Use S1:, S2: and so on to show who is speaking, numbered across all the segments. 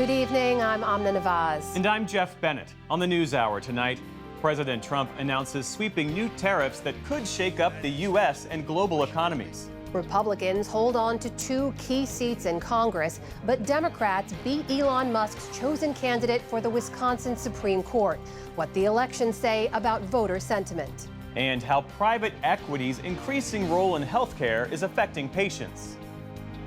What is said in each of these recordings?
S1: Good evening, I'm Amna Nawaz.
S2: And I'm Jeff Bennett. On the NewsHour tonight, President Trump announces sweeping new tariffs that could shake up the U.S. and global economies.
S1: Republicans hold on to 2 key seats in Congress, but Democrats beat Elon Musk's chosen candidate for the Wisconsin Supreme Court. What the elections say about voter sentiment.
S2: And how private equity's increasing role in healthcare is affecting patients.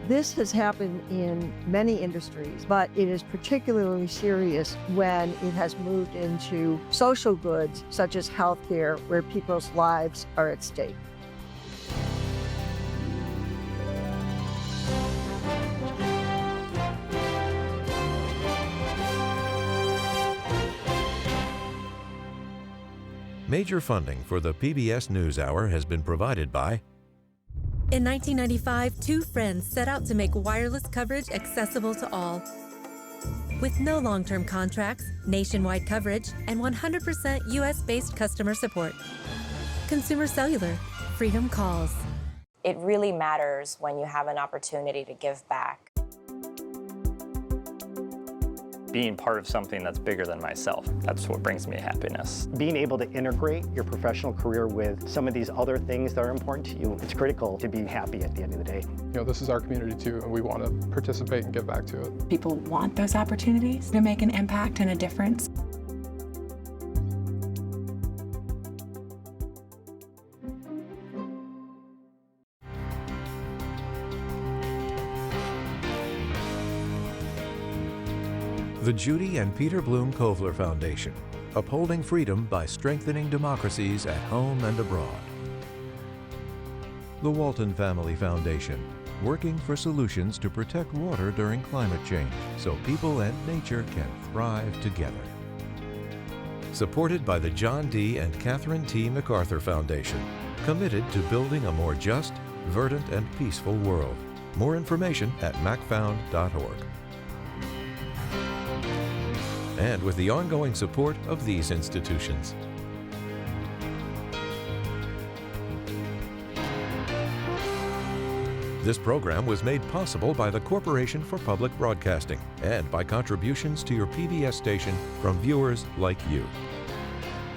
S3: This has happened in many industries, but it is particularly serious when it has moved into social goods such as healthcare, where people's lives are at stake.
S4: Major funding for the PBS NewsHour has been provided by...
S5: In 1995, 2 friends set out to make wireless coverage accessible to all. With no long-term contracts, nationwide coverage, and 100% U.S.-based customer support. Consumer Cellular. Freedom calls.
S6: It really matters when you have an opportunity to give back.
S7: Being part of something that's bigger than myself, that's what brings me happiness.
S8: Being able to integrate your professional career with some of these other things that are important to you, it's critical to be happy at the end of the day.
S9: You know, this is our community too, and we want to participate and give back to it.
S10: People want those opportunities to make an impact and a difference.
S4: The Judy and Peter Bloom Kovler Foundation, upholding freedom by strengthening democracies at home and abroad. The Walton Family Foundation, working for solutions to protect water during climate change so people and nature can thrive together. Supported by the John D. and Catherine T. MacArthur Foundation, committed to building a more just, verdant, and peaceful world. More information at macfound.org. And with the ongoing support of these institutions. This program was made possible by the Corporation for Public Broadcasting and by contributions to your PBS station from viewers like you.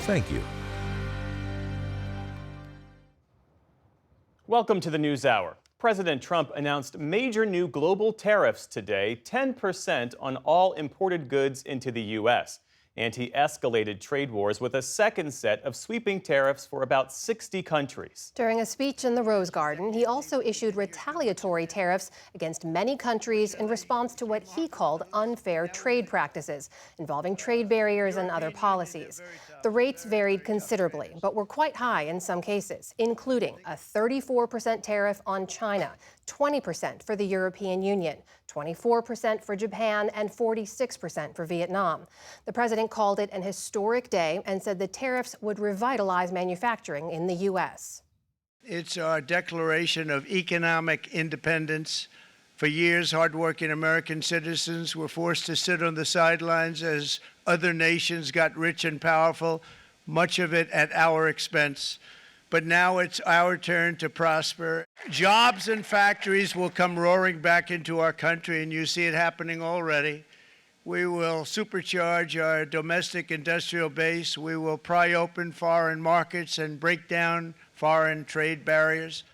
S4: Thank you.
S2: Welcome to the NewsHour. President Trump announced major new global tariffs today, 10% on all imported goods into the U.S. And he escalated trade wars with a second set of sweeping tariffs for about 60 countries.
S1: During a speech in the Rose Garden, he also issued retaliatory tariffs against many countries in response to what he called unfair trade practices involving trade barriers and other policies. The rates varied considerably, but were quite high in some cases, including a 34% tariff on China, 20% for the European Union, 24% for Japan, and 46% for Vietnam. The president called it an historic day and said the tariffs would revitalize manufacturing in the U.S.
S11: It's our declaration of economic independence. For years, hardworking American citizens were forced to sit on the sidelines as other nations got rich and powerful, much of it at our expense. But now it's our turn to prosper. Jobs and factories will come roaring back into our country, and you see it happening already. We will supercharge our domestic industrial base. We will pry open foreign markets and break down foreign trade barriers.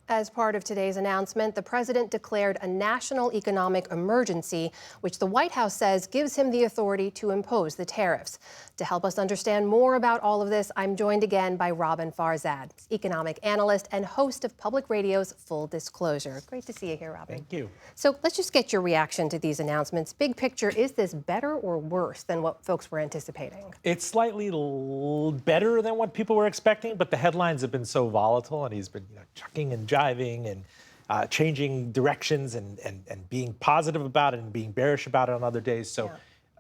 S1: As part of today's announcement, the president declared a national economic emergency, which the White House says gives him the authority to impose the tariffs. To help us understand more about all of this, I'm joined again by Robin Farzad, economic analyst and host of Public Radio's Full Disclosure. Great to see you here, Robin.
S12: Thank you.
S1: So let's just get your reaction to these announcements. Big picture, is this better or worse than what folks were anticipating?
S12: It's slightly better than what people were expecting, but the headlines have been so volatile, and he's been chucking and jiving and changing directions and being positive about it and being bearish about it on other days. So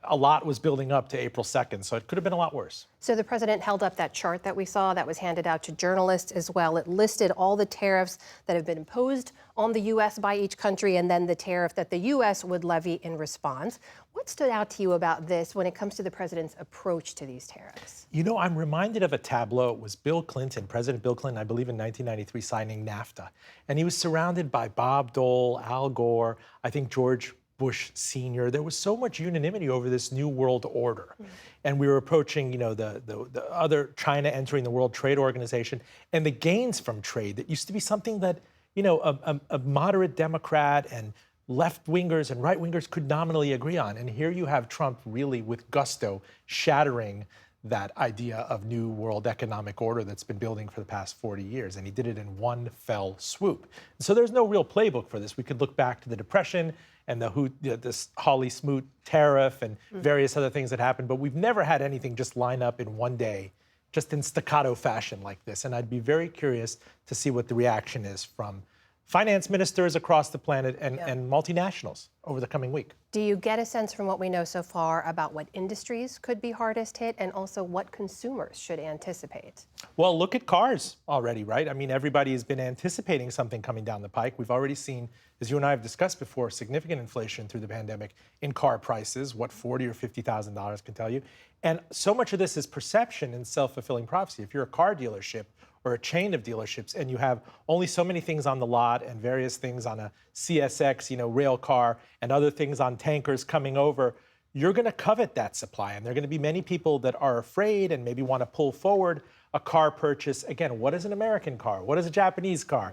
S12: a lot was building up to April 2nd, so it could have been a lot worse.
S1: So the president held up that chart that we saw that was handed out to journalists as well. It listed all the tariffs that have been imposed on the U.S. by each country and then the tariff that the U.S. would levy in response. What stood out to you about this when it comes to the president's approach to these tariffs?
S12: You know, I'm reminded of a tableau. It was Bill Clinton, President Bill Clinton, I believe in 1993, signing NAFTA. And he was surrounded by Bob Dole, Al Gore, I think George Bush Sr., there was so much unanimity over this new world order. And we were approaching, the other China entering the World Trade Organization and the gains from trade that used to be something that, a moderate Democrat and left-wingers and right-wingers could nominally agree on. And here you have Trump really with gusto shattering that idea of new world economic order that's been building for the past 40 years. And he did it in one fell swoop. So there's no real playbook for this. We could look back to the Depression and this Hawley-Smoot tariff and various other things that happened, but we've never had anything just line up in one day, just in staccato fashion like this. And I'd be very curious to see what the reaction is from finance ministers across the planet and multinationals over the coming week.
S1: Do you get a sense from what we know so far about what industries could be hardest hit and also what consumers should anticipate?
S12: Well, look at cars already, right? I mean, everybody has been anticipating something coming down the pike. We've already seen, as you and I have discussed before, significant inflation through the pandemic in car prices, what $40,000 or $50,000 can tell you. And so much of this is perception and self-fulfilling prophecy. If you're a car dealership or a chain of dealerships and you have only so many things on the lot and various things on a CSX, rail car and other things on tankers coming over, you're going to covet that supply. And there are going to be many people that are afraid and maybe want to pull forward a car purchase. Again, what is an American car? What is a Japanese car?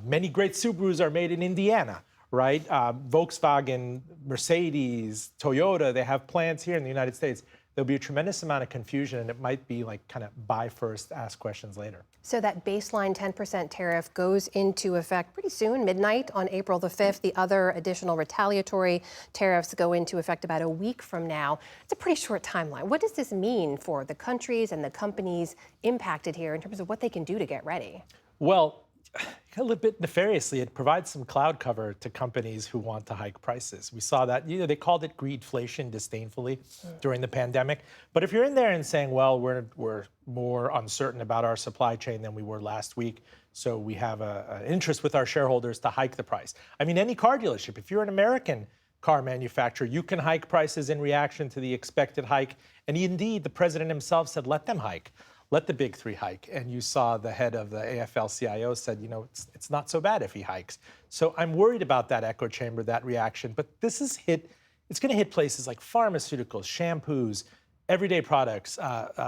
S12: Many great Subarus are made in Indiana, right? Volkswagen, Mercedes, Toyota, they have plants here in the United States. There'll be a tremendous amount of confusion, and it might be like kind of buy first, ask questions later.
S1: So that baseline 10% tariff goes into effect pretty soon, midnight on April the 5th. The other additional retaliatory tariffs go into effect about a week from now. It's a pretty short timeline. What does this mean for the countries and the companies impacted here in terms of what they can do to get ready?
S12: Well, a little bit nefariously, it provides some cloud cover to companies who want to hike prices. We saw that, they called it greedflation disdainfully during the pandemic. But if you're in there and saying, well, we're more uncertain about our supply chain than we were last week, so we have an interest with our shareholders to hike the price. I mean, any car dealership, if you're an American car manufacturer, you can hike prices in reaction to the expected hike. And indeed, the president himself said, let them hike. Let the big three hike. And you saw the head of the AFL-CIO said, it's not so bad if he hikes. So I'm worried about that echo chamber, that reaction. But it's going to hit places like pharmaceuticals, shampoos, everyday products,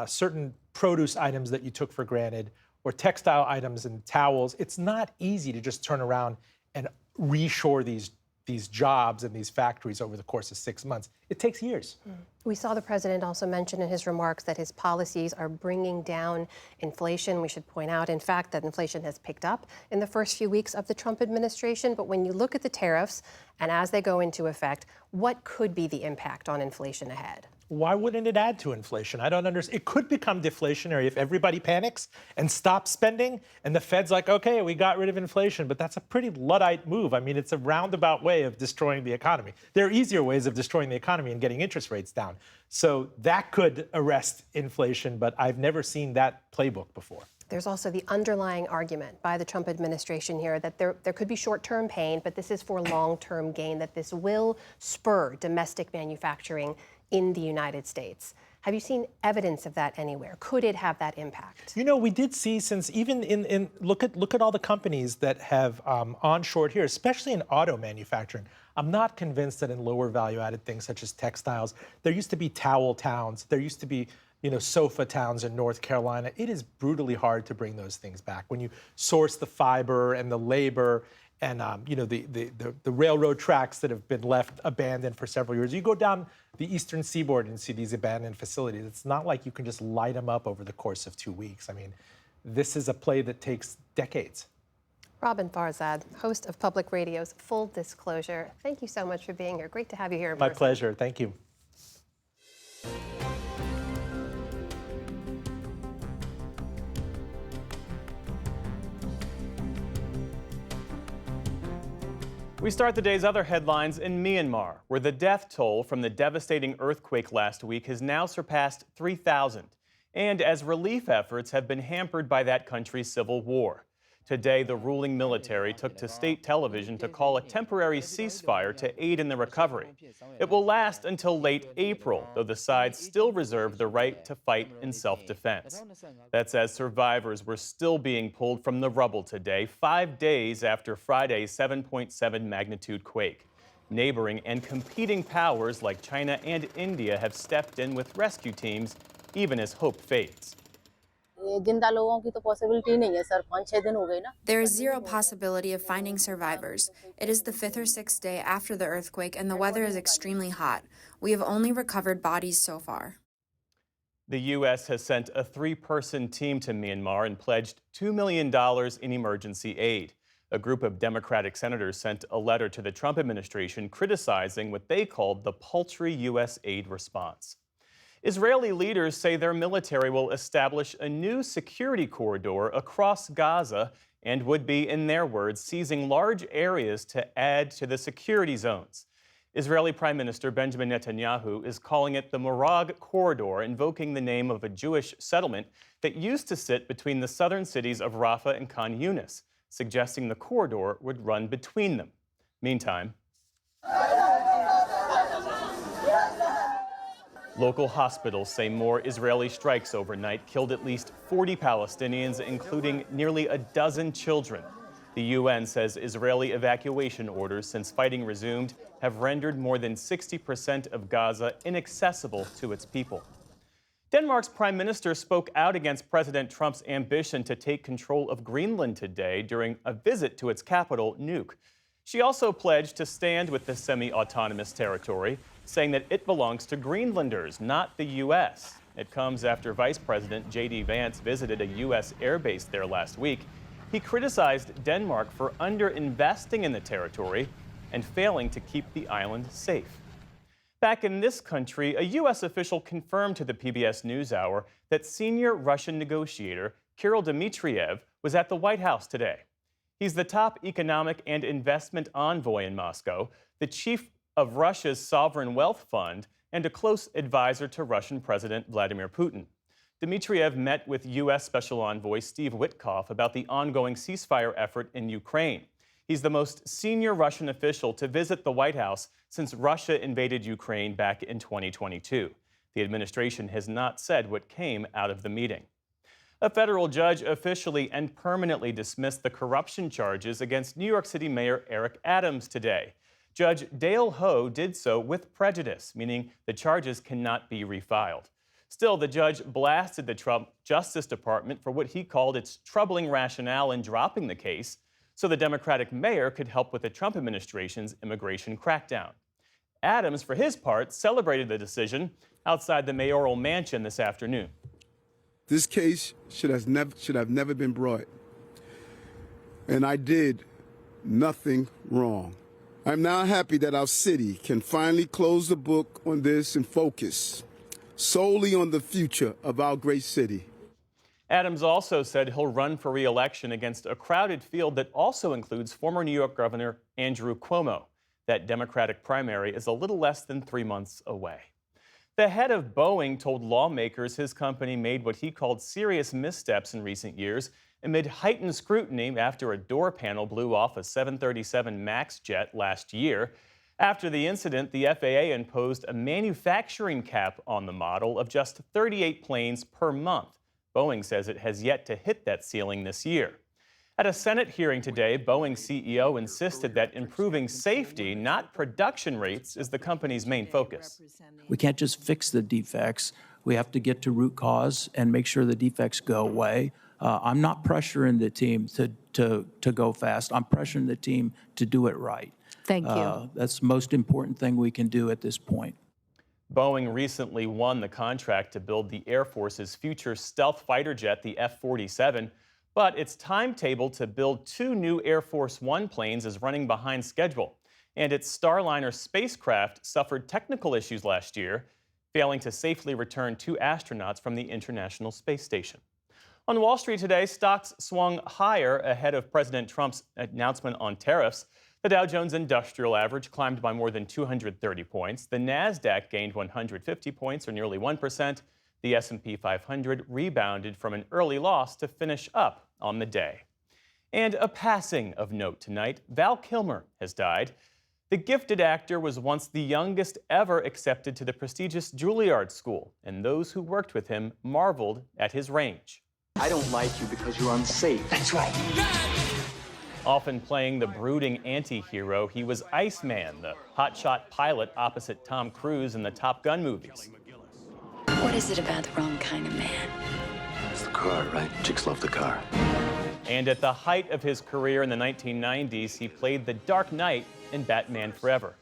S12: certain produce items that you took for granted, or textile items and towels. It's not easy to just turn around and reshore these jobs and these factories over the course of 6 months. It takes years.
S1: We saw the president also mention in his remarks that his policies are bringing down inflation. We should point out, in fact, that inflation has picked up in the first few weeks of the Trump administration. But when you look at the tariffs and as they go into effect, what could be the impact on inflation ahead?
S12: Why wouldn't it add to inflation? I don't understand. It could become deflationary if everybody panics and stops spending and the Fed's like, okay, we got rid of inflation, but that's a pretty Luddite move. I mean, it's a roundabout way of destroying the economy. There are easier ways of destroying the economy and getting interest rates down. So that could arrest inflation, but I've never seen that playbook before.
S1: There's also the underlying argument by the Trump administration here that there could be short-term pain, but this is for long-term gain, that this will spur domestic manufacturing in the United States. Have you seen evidence of that anywhere? Could it have that impact?
S12: We did see, since even look at all the companies that have onshored here, especially in auto manufacturing. I'm not convinced that in lower value-added things such as textiles, there used to be towel towns, there used to be sofa towns in North Carolina. It is brutally hard to bring those things back. When you source the fiber and the labor and the railroad tracks that have been left abandoned for several years. You go down the eastern seaboard and see these abandoned facilities. It's not like you can just light them up over the course of 2 weeks. I mean, this is a play that takes decades.
S1: Robin Farzad, host of Public Radio's Full Disclosure. Thank you so much for being here. Great to have you here in person.
S12: My pleasure. Thank you.
S2: We start the day's other headlines in Myanmar, where the death toll from the devastating earthquake last week has now surpassed 3,000, and as relief efforts have been hampered by that country's civil war. Today, the ruling military took to state television to call a temporary ceasefire to aid in the recovery. It will last until late April, though the sides still reserve the right to fight in self-defense. That's as survivors were still being pulled from the rubble today, 5 days after Friday's 7.7 magnitude quake. Neighboring and competing powers like China and India have stepped in with rescue teams, even as hope fades.
S13: There is zero possibility of finding survivors. It is the 5th or 6th day after the earthquake and the weather is extremely hot. We have only recovered bodies so far.
S2: The U.S. has sent a 3-person team to Myanmar and pledged $2 million in emergency aid. A group of Democratic senators sent a letter to the Trump administration criticizing what they called the paltry U.S. aid response. Israeli leaders say their military will establish a new security corridor across Gaza and would be, in their words, seizing large areas to add to the security zones. Israeli Prime Minister Benjamin Netanyahu is calling it the Morag Corridor, invoking the name of a Jewish settlement that used to sit between the southern cities of Rafah and Khan Yunis, suggesting the corridor would run between them. Meantime, local hospitals say more Israeli strikes overnight killed at least 40 Palestinians, including nearly a dozen children. The UN says Israeli evacuation orders since fighting resumed have rendered more than 60% of Gaza inaccessible to its people. Denmark's prime minister spoke out against President Trump's ambition to take control of Greenland today during a visit to its capital, Nuuk. She also pledged to stand with the semi-autonomous territory, saying that it belongs to Greenlanders, not the U.S. It comes after Vice President J.D. Vance visited a U.S. airbase there last week. He criticized Denmark for underinvesting in the territory and failing to keep the island safe. Back in this country, a U.S. official confirmed to the PBS NewsHour that senior Russian negotiator Kirill Dmitriev was at the White House today. He's the top economic and investment envoy in Moscow, the chief of Russia's sovereign wealth fund, and a close advisor to Russian President Vladimir Putin. Dmitriev met with U.S. Special Envoy Steve Witkoff about the ongoing ceasefire effort in Ukraine. He's the most senior Russian official to visit the White House since Russia invaded Ukraine back in 2022. The administration has not said what came out of the meeting. A federal judge officially and permanently dismissed the corruption charges against New York City Mayor Eric Adams today. Judge Dale Ho did so with prejudice, meaning the charges cannot be refiled. Still, the judge blasted the Trump Justice Department for what he called its troubling rationale in dropping the case, so the Democratic mayor could help with the Trump administration's immigration crackdown. Adams, for his part, celebrated the decision outside the mayoral mansion this afternoon.
S14: This case should have never been brought, and I did nothing wrong. I'm now happy that our city can finally close the book on this and focus solely on the future of our great city.
S2: Adams also said he'll run for re-election against a crowded field that also includes former New York Governor Andrew Cuomo. That Democratic primary is a little less than 3 months away. The head of Boeing told lawmakers his company made what he called serious missteps in recent years amid heightened scrutiny after a door panel blew off a 737 MAX jet last year. After the incident, the FAA imposed a manufacturing cap on the model of just 38 planes per month. Boeing says it has yet to hit that ceiling this year. At a Senate hearing today, Boeing CEO insisted that improving safety, not production rates, is the company's main focus.
S15: We can't just fix the defects. We have to get to root cause and make sure the defects go away. I'm not pressuring the team to go fast. I'm pressuring the team to do it right.
S16: Thank you.
S15: That's the most important thing we can do at this point.
S2: Boeing recently won the contract to build the Air Force's future stealth fighter jet, the F-47, but its timetable to build 2 new Air Force One planes is running behind schedule. And its Starliner spacecraft suffered technical issues last year, failing to safely return 2 astronauts from the International Space Station. On Wall Street today, stocks swung higher ahead of President Trump's announcement on tariffs. The Dow Jones Industrial Average climbed by more than 230 points. The Nasdaq gained 150 points, or nearly 1%. The S&P 500 rebounded from an early loss to finish up on the day. And a passing of note tonight. Val Kilmer has died. The gifted actor was once the youngest ever accepted to the prestigious Juilliard School, and those who worked with him marveled at his range.
S17: I don't like you because you're unsafe. That's right.
S2: Often playing the brooding anti-hero, he was Iceman, the hotshot pilot opposite Tom Cruise in the Top Gun movies.
S16: What is it about the wrong kind of man?
S17: It's the car, right? Chicks love the car.
S2: And at the height of his career in the 1990s, he played the Dark Knight in Batman Forever.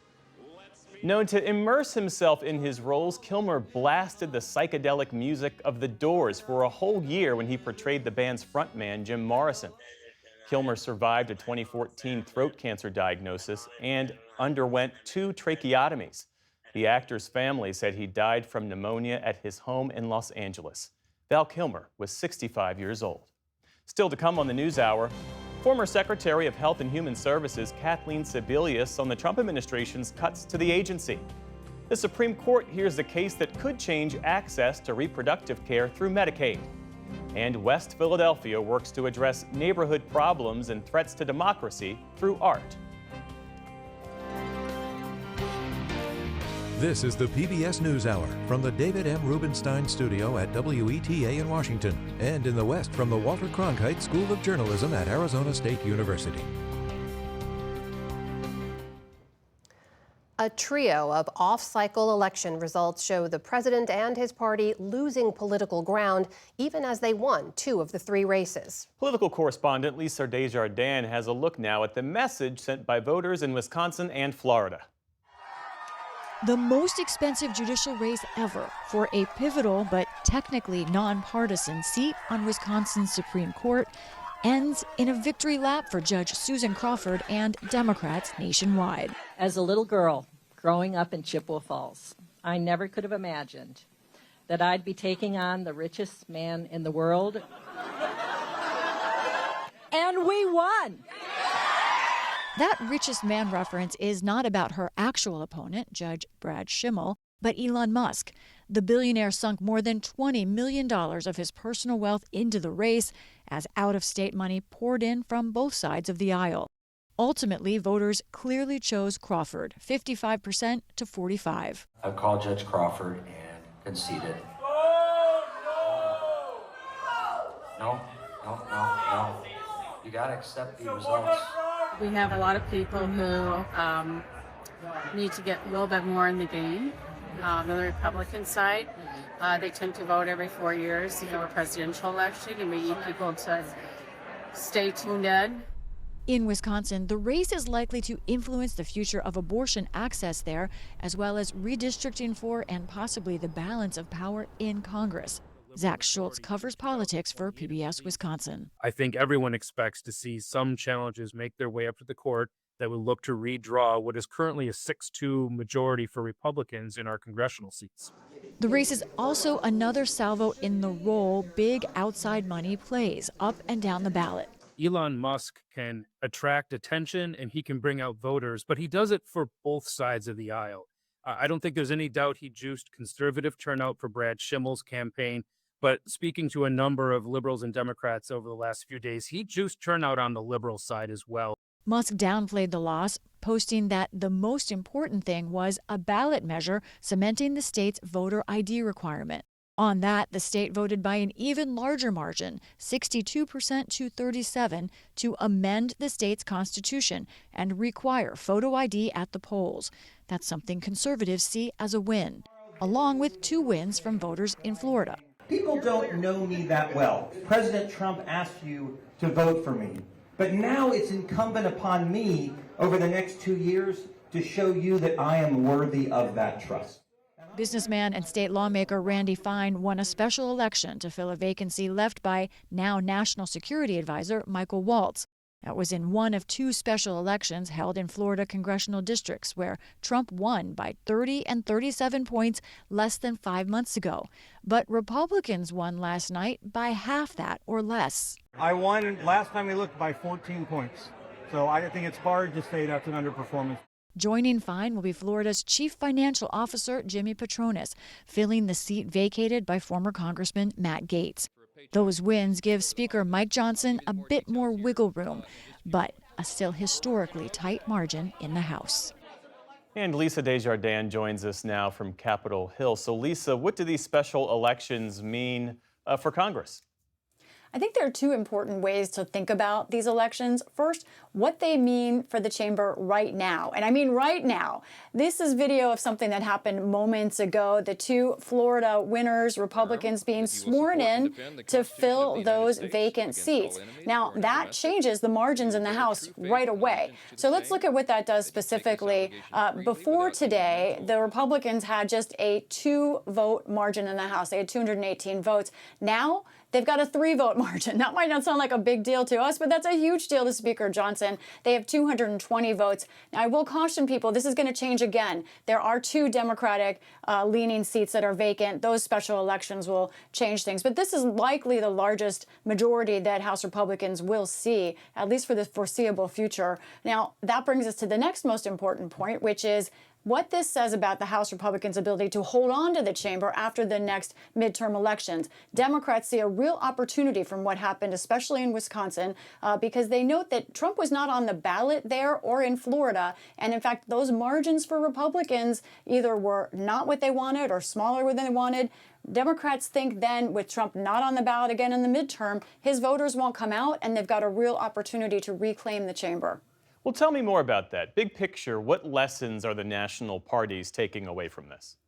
S2: Known to immerse himself in his roles, Kilmer blasted the psychedelic music of The Doors for a whole year when he portrayed the band's frontman, Jim Morrison. Kilmer survived a 2014 throat cancer diagnosis and underwent 2 tracheotomies. The actor's family said he died from pneumonia at his home in Los Angeles. Val Kilmer was 65 years old. Still to come on the NewsHour, former Secretary of Health and Human Services Kathleen Sebelius on the Trump administration's cuts to the agency. The Supreme Court hears a case that could change access to reproductive care through Medicaid. And West Philadelphia works to address neighborhood problems and threats to democracy through art.
S4: This is the PBS NewsHour from the David M. Rubenstein Studio at WETA in Washington, and in the West from the Walter Cronkite School of Journalism at Arizona State University.
S1: A trio of off-cycle election results show the president and his party losing political ground, even as they won 2 of the 3 races.
S2: Political correspondent Lisa Desjardins has a look now at the message sent by voters in Wisconsin and Florida.
S18: The most expensive judicial race ever for a pivotal but technically nonpartisan seat on Wisconsin's Supreme Court ends in a victory lap for Judge Susan Crawford and Democrats nationwide.
S19: As a little girl growing up in Chippewa Falls, I never could have imagined that I'd be taking on the richest man in the world. And we won!
S18: That richest man reference is not about her actual opponent, Judge Brad Schimmel, but Elon Musk. The billionaire sunk more than $20 million of his personal wealth into the race as out-of-state money poured in from both sides of the aisle. Ultimately, voters clearly chose Crawford, 55% to 45%.
S20: I've called Judge Crawford and conceded. No. You got to accept the results.
S21: We have a lot of people who need to get a little bit more in the game. On the Republican side, they tend to vote every 4 years to have a presidential election, and we need people to stay tuned in.
S18: In Wisconsin, the race is likely to influence the future of abortion access there, as well as redistricting for and possibly the balance of power in Congress. Zach Schultz covers politics for PBS Wisconsin.
S22: I think everyone expects to see some challenges make their way up to the court that will look to redraw what is currently a 6-2 majority for Republicans in our congressional seats.
S18: The race is also another salvo in the role big outside money plays up and down the ballot.
S22: Elon Musk can attract attention and he can bring out voters, but he does it for both sides of the aisle. I don't think there's any doubt he juiced conservative turnout for Brad Schimmel's campaign, but speaking to a number of liberals and Democrats over the last few days, he juiced turnout on the liberal side as well.
S18: Musk downplayed the loss, posting that the most important thing was a ballot measure cementing the state's voter ID requirement. On that, the state voted by an even larger margin, 62% to 37%, to amend the state's constitution and require photo ID at the polls. That's something conservatives see as a win, along with 2 wins from voters in Florida.
S23: People don't know me that well. President Trump asked you to vote for me. But now it's incumbent upon me over the next 2 years to show you that I am worthy of that trust.
S18: Businessman and state lawmaker Randy Fine won a special election to fill a vacancy left by now National Security Advisor Michael Waltz. That was in one of 2 special elections held in Florida congressional districts where Trump won by 30 and 37 points less than 5 months ago. But Republicans won last night by half that or less.
S24: I won last time we looked by 14 points. So I think it's hard to say that's an underperformance.
S18: Joining Fine will be Florida's Chief Financial Officer, Jimmy Patronis, filling the seat vacated by former Congressman Matt Gaetz. Those wins give Speaker Mike Johnson a bit more wiggle room, but a still historically tight margin in the House.
S2: And Lisa Desjardins joins us now from Capitol Hill. So Lisa, what do these special elections mean for Congress?
S3: I think there are two important ways to think about these elections. First, what they mean for the chamber right now. And I mean right now. This is video of something that happened moments ago. The two Florida winners, Republicans, being sworn in to fill those vacant seats. Now, that changes the margins in the House right away. So let's look at what that does specifically. Before today, the Republicans had just a 2-vote margin in the House. They had 218 votes. Now, they've got a 3-vote margin. That might not sound like a big deal to us, but that's a huge deal to Speaker Johnson. They have 220 votes. Now, I will caution people, this is going to change again. There are 2 Democratic leaning seats that are vacant. Those special elections will change things. But this is likely the largest majority that House Republicans will see, at least for the foreseeable future. Now, that brings us to the next most important point, which is what this says about the House Republicans' ability to hold on to the chamber after the next midterm elections. Democrats see a real opportunity from what happened, especially in Wisconsin, because they note that Trump was not on the ballot there or in Florida. And in fact, those margins for Republicans either were not what they wanted or smaller than they wanted. Democrats think then, with Trump not on the ballot again in the midterm, his voters won't come out, and they've got a real opportunity to reclaim the chamber.
S2: Well, tell me more about that. Big picture, what lessons are the national parties taking away from this?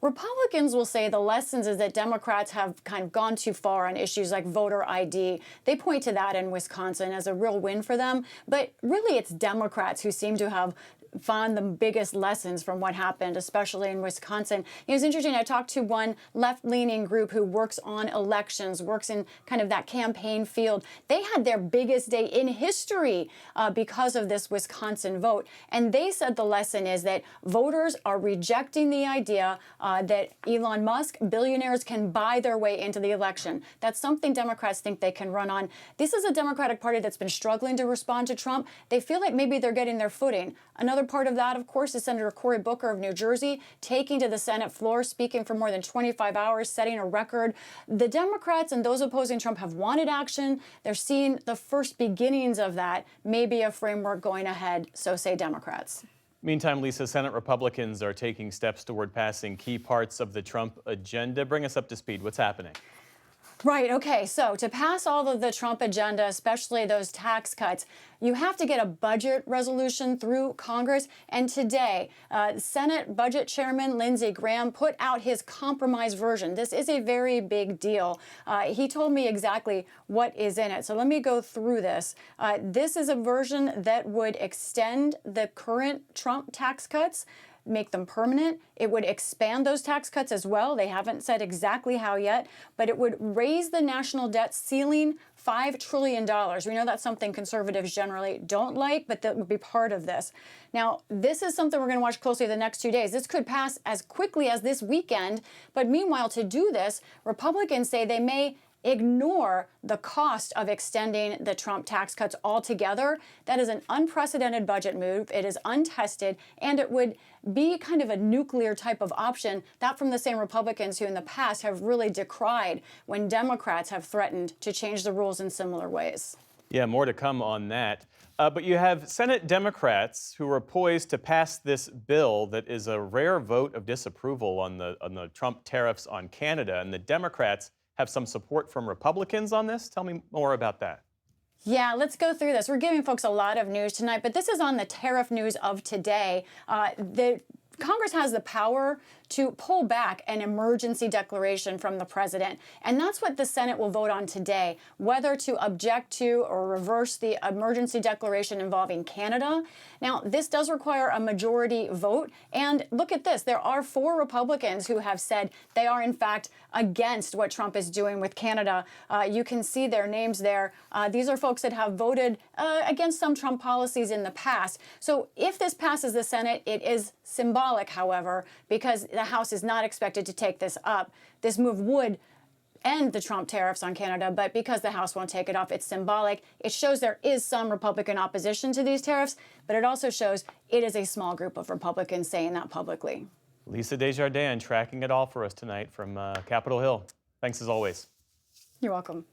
S3: Republicans will say the lessons is that Democrats have kind of gone too far on issues like voter ID. They point to that in Wisconsin as a real win for them. But really, it's Democrats who seem to have found the biggest lessons from what happened, especially in Wisconsin. It was interesting. I talked to one left-leaning group who works on elections, works in kind of that campaign field. They had their biggest day in history because of this Wisconsin vote. And they said the lesson is that voters are rejecting the idea that Elon Musk, billionaires, can buy their way into the election. That's something Democrats think they can run on. This is a Democratic Party that's been struggling to respond to Trump. They feel like maybe they're getting their footing. Another part of that, of course, is Senator Cory Booker of New Jersey taking to the Senate floor, speaking for more than 25 hours, setting a record. The Democrats and those opposing Trump have wanted action. They're seeing the first beginnings of that, maybe a framework going ahead, so say Democrats.
S2: Meantime, Lisa, Senate Republicans are taking steps toward passing key parts of the Trump agenda. Bring us up to speed. What's happening?
S3: Right. Okay. So to pass all of the Trump agenda, especially those tax cuts, you have to get a budget resolution through Congress. And today, Senate Budget Chairman Lindsey Graham put out his compromise version. This is a very big deal. He told me exactly what is in it. So let me go through this. This is a version that would extend the current Trump tax cuts, make them permanent. It would expand those tax cuts as well. They haven't said exactly how yet, but it would raise the national debt ceiling $5 trillion. We know that's something conservatives generally don't like, but that would be part of this. Now, this is something we're going to watch closely the next 2 days. This could pass as quickly as this weekend, but meanwhile, to do this, Republicans say they may ignore the cost of extending the Trump tax cuts altogether. That is an unprecedented budget move. It is untested, and it would be kind of a nuclear type of option, that from the same Republicans who in the past have really decried when Democrats have threatened to change the rules in similar ways.
S2: Yeah, more to come on that. But you have Senate Democrats who are poised to pass this bill that is a rare vote of disapproval on the Trump tariffs on Canada, and the Democrats have some support from Republicans on this. Tell me more about that.
S3: Yeah, let's go through this. We're giving folks a lot of news tonight, but this is on the tariff news of today. Congress has the power to pull back an emergency declaration from the president. And that's what the Senate will vote on today, whether to object to or reverse the emergency declaration involving Canada. Now, this does require a majority vote. And look at this. There are 4 Republicans who have said they are, in fact, against what Trump is doing with Canada. You can see their names there. These are folks that have voted against some Trump policies in the past. So if this passes the Senate, it is symbolic, however, because the House is not expected to take this up. This move would end the Trump tariffs on Canada, but because the House won't take it off, it's symbolic. It shows there is some Republican opposition to these tariffs, but it also shows it is a small group of Republicans saying that publicly.
S2: Lisa Desjardins tracking it all for us tonight from Capitol Hill. Thanks as always.
S3: You're welcome.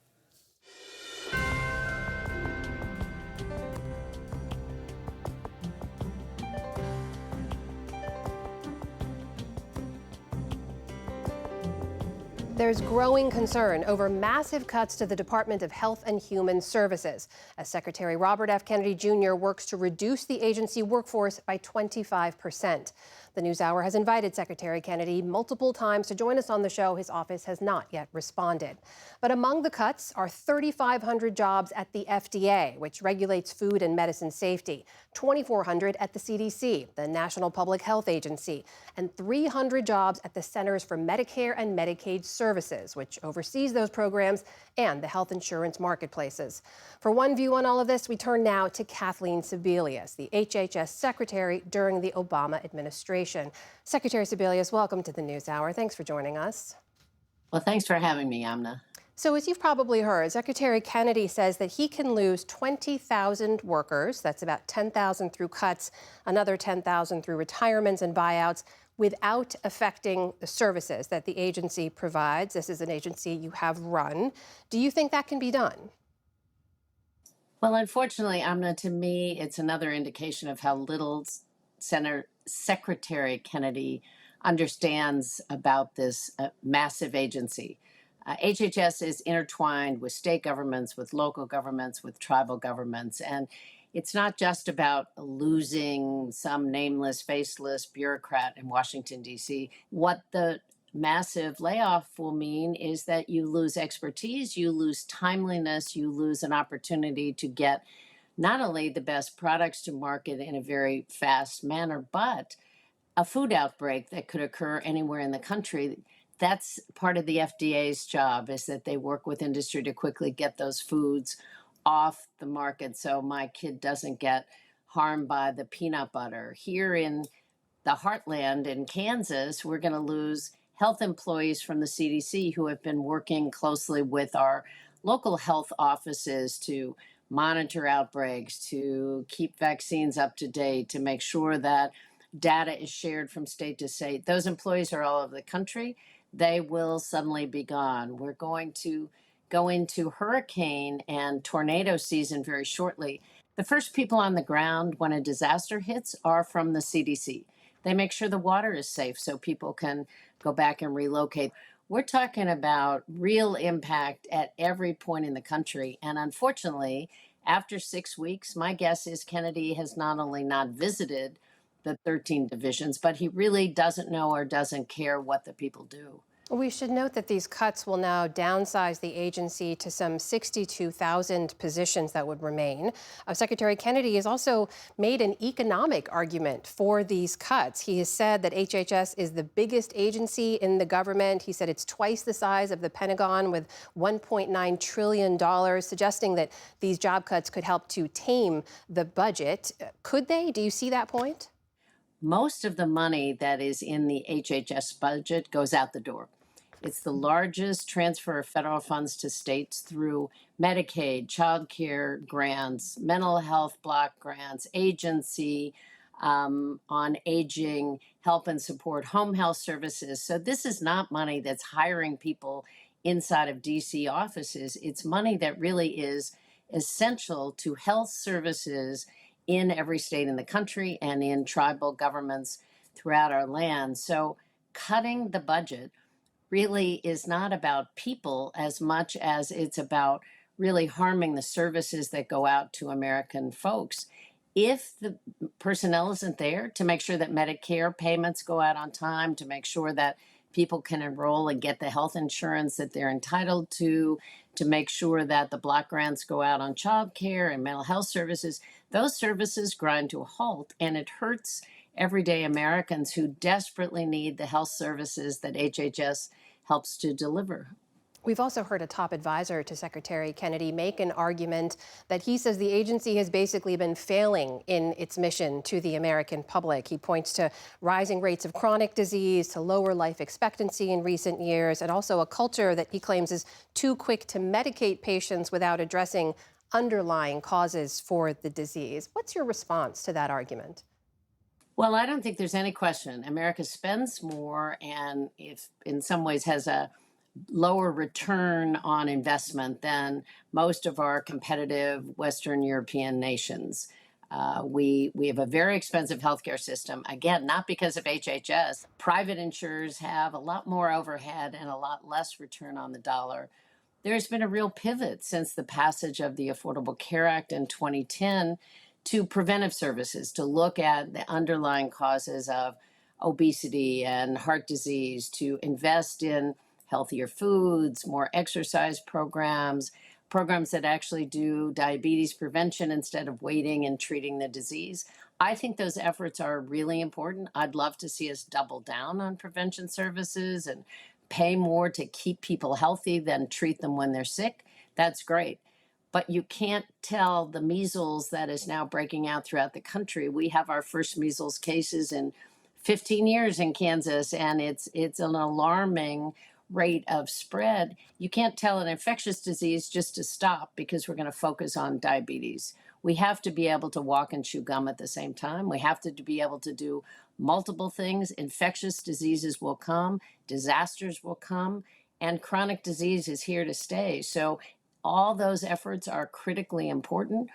S1: There's growing concern over massive cuts to the Department of Health and Human Services as Secretary Robert F. Kennedy Jr. works to reduce the agency workforce by 25%. The NewsHour has invited Secretary Kennedy multiple times to join us on the show. His office has not yet responded. But among the cuts are 3,500 jobs at the FDA, which regulates food and medicine safety, 2,400 at the CDC, the National Public Health Agency, and 300 jobs at the Centers for Medicare and Medicaid Services, which oversees those programs and the health insurance marketplaces. For one view on all of this, we turn now to Kathleen Sebelius, the HHS Secretary during the Obama administration. Secretary Sebelius, welcome to the NewsHour. Thanks for joining us.
S5: Well, thanks for having me, Amna.
S1: So as you've probably heard, Secretary Kennedy says that he can lose 20,000 workers, that's about 10,000 through cuts, another 10,000 through retirements and buyouts, without affecting the services that the agency provides. This is an agency you have run. Do you think that can be done?
S5: Well, unfortunately, Amna, to me, it's another indication of how little Secretary Kennedy understands about this massive agency. HHS is intertwined with state governments, with local governments, with tribal governments, and it's not just about losing some nameless, faceless bureaucrat in Washington, D.C. What the massive layoff will mean is that you lose expertise, you lose timeliness, you lose an opportunity to get not only the best products to market in a very fast manner, but a food outbreak that could occur anywhere in the country. That's part of the FDA's job, is that they work with industry to quickly get those foods off the market so my kid doesn't get harmed by the peanut butter. Here in the heartland in Kansas, we're going to lose health employees from the CDC who have been working closely with our local health offices to monitor outbreaks, to keep vaccines up to date, to make sure that data is shared from state to state. Those employees are all over the country. They will suddenly be gone. We're going to go into hurricane and tornado season very shortly. The first people on the ground when a disaster hits are from the CDC. They make sure the water is safe so people can go back and relocate. We're talking about real impact at every point in the country. And unfortunately, after 6 weeks, my guess is Kennedy has not only not visited the 13 divisions, but he really doesn't know or doesn't care what the people do.
S1: We should note that these cuts will now downsize the agency to some 62,000 positions that would remain. Secretary Kennedy has also made an economic argument for these cuts. He has said that HHS is the biggest agency in the government. He said it's twice the size of the Pentagon with $1.9 trillion, suggesting that these job cuts could help to tame the budget. Could they? Do you see that point?
S5: Most of the money that is in the HHS budget goes out the door. It's the largest transfer of federal funds to states through Medicaid, child care grants, mental health block grants, agency on aging, help and support, home health services. So this is not money that's hiring people inside of DC offices. It's money that really is essential to health services in every state in the country and in tribal governments throughout our land. So cutting the budget really is not about people as much as it's about really harming the services that go out to American folks. If the personnel isn't there to make sure that Medicare payments go out on time, to make sure that people can enroll and get the health insurance that they're entitled to make sure that the block grants go out on child care and mental health services, those services grind to a halt, and it hurts everyday Americans who desperately need the health services that HHS helps to deliver.
S1: We've also heard a top advisor to Secretary Kennedy make an argument that he says the agency has basically been failing in its mission to the American public. He points to rising rates of chronic disease, to lower life expectancy in recent years, and also a culture that he claims is too quick to medicate patients without addressing underlying causes for the disease. What's your response to that argument?
S5: Well, I don't think there's any question. America spends more and if in some ways has a lower return on investment than most of our competitive Western European nations. We have a very expensive healthcare system. Again, not because of HHS. Private insurers have a lot more overhead and a lot less return on the dollar. There's been a real pivot since the passage of the Affordable Care Act in 2010 to preventive services, to look at the underlying causes of obesity and heart disease, to invest in healthier foods, more exercise programs, programs that actually do diabetes prevention instead of waiting and treating the disease. I think those efforts are really important. I'd love to see us double down on prevention services and pay more to keep people healthy than treat them when they're sick. That's great. But you can't tell the measles that is now breaking out throughout the country. We have our first measles cases in 15 years in Kansas, and it's an alarming rate of spread. You can't tell an infectious disease just to stop because we're going to focus on diabetes. We have to be able to walk and chew gum at the same time. We have to be able to do multiple things. Infectious diseases will come, disasters will come, and chronic disease is here to stay. So all those efforts are critically important.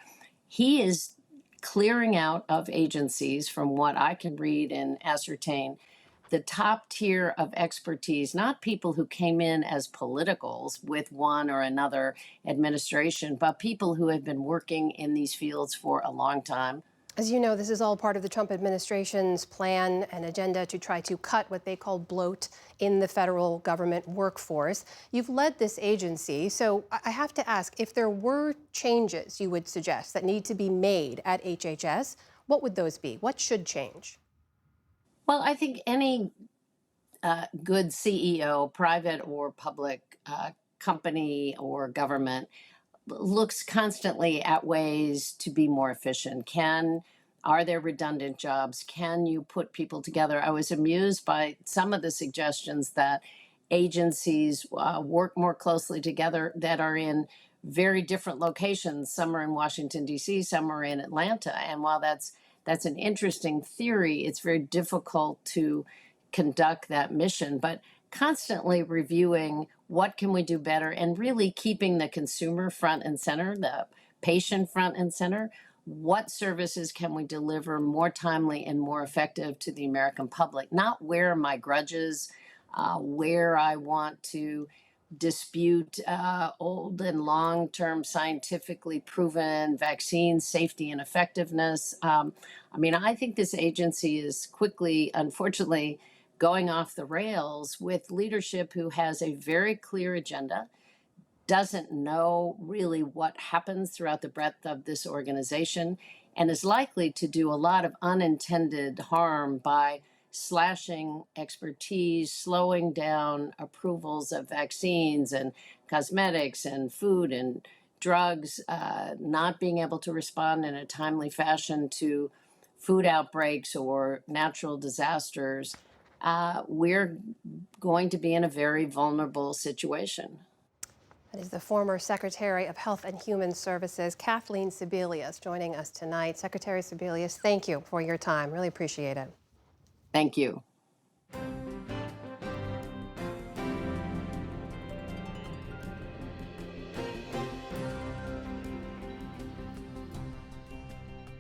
S5: He is clearing out of agencies, from what I can read and ascertain, the top tier of expertise, not people who came in as politicals with one or another administration, but people who have been working in these fields for a long time.
S1: As you know, this is all part of the Trump administration's plan and agenda to try to cut what they call bloat in the federal government workforce. You've led this agency, so I have to ask, if there were changes you would suggest that need to be made at HHS, what would those be? What should change?
S5: Well, I think any good CEO, private or public company or government, looks constantly at ways to be more efficient. Are there redundant jobs? Can you put people together? I was amused by some of the suggestions that agencies work more closely together that are in very different locations. Some are in Washington, D.C., some are in Atlanta. And while that's an interesting theory, it's very difficult to conduct that mission. But constantly reviewing what can we do better and really keeping the consumer front and center, the patient front and center. What services can we deliver more timely and more effective to the American public? Not where my grudges, where I want to dispute old and long-term scientifically proven vaccine safety and effectiveness. I think this agency is quickly, unfortunately, going off the rails with leadership who has a very clear agenda, doesn't know really what happens throughout the breadth of this organization, and is likely to do a lot of unintended harm by slashing expertise, slowing down approvals of vaccines and cosmetics and food and drugs, not being able to respond in a timely fashion to food outbreaks or natural disasters. We're going to be in a very vulnerable situation.
S1: That is the former Secretary of Health and Human Services, Kathleen Sebelius, joining us tonight. Secretary Sebelius, thank you for your time. Really appreciate it.
S5: Thank you.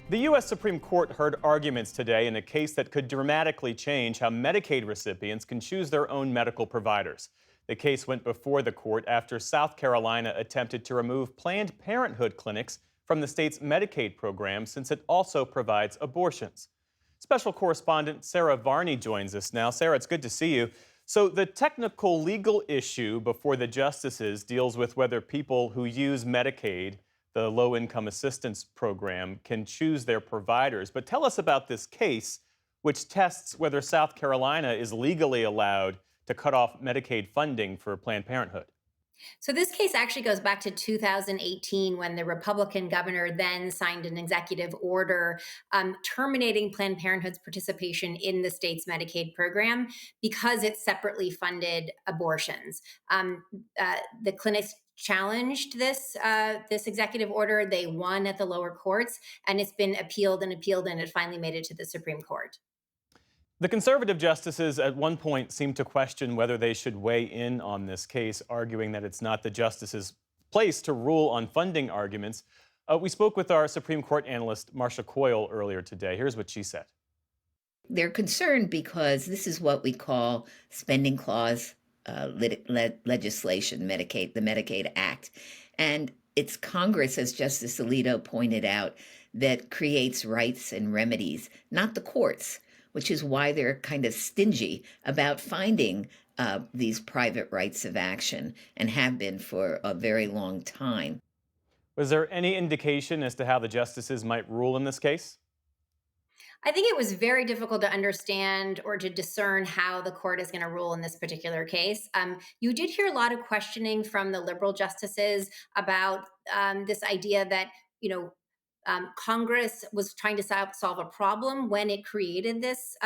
S2: The U.S. Supreme Court heard arguments today in a case that could dramatically change how Medicaid recipients can choose their own medical providers. The case went before the court after South Carolina attempted to remove Planned Parenthood clinics from the state's Medicaid program since it also provides abortions. Special correspondent Sarah Varney joins us now. Sarah, it's good to see you. So the technical legal issue before the justices deals with whether people who use Medicaid, the low-income assistance program, can choose their providers. But tell us about this case, which tests whether South Carolina is legally allowed to cut off Medicaid funding for Planned Parenthood.
S6: So this case actually goes back to 2018 when the Republican governor then signed an executive order terminating Planned Parenthood's participation in the state's Medicaid program because it separately funded abortions. The clinics challenged this executive order. They won at the lower courts, and it's been appealed, and it finally made it to the Supreme Court.
S2: The conservative justices at one point seemed to question whether they should weigh in on this case, arguing that it's not the justices' place to rule on funding arguments. We spoke with our Supreme Court analyst, Marcia Coyle, earlier today. Here's what she said.
S7: They're concerned because this is what we call spending clause legislation, the Medicaid Act. And it's Congress, as Justice Alito pointed out, that creates rights and remedies, not the courts, which is why they're kind of stingy about finding these private rights of action and have been for a very long time.
S2: Was there any indication as to how the justices might rule in this case?
S6: I think it was very difficult to understand or to discern how the court is going to rule in this particular case. You did hear a lot of questioning from the liberal justices about this idea that, Congress was trying to solve a problem when it created this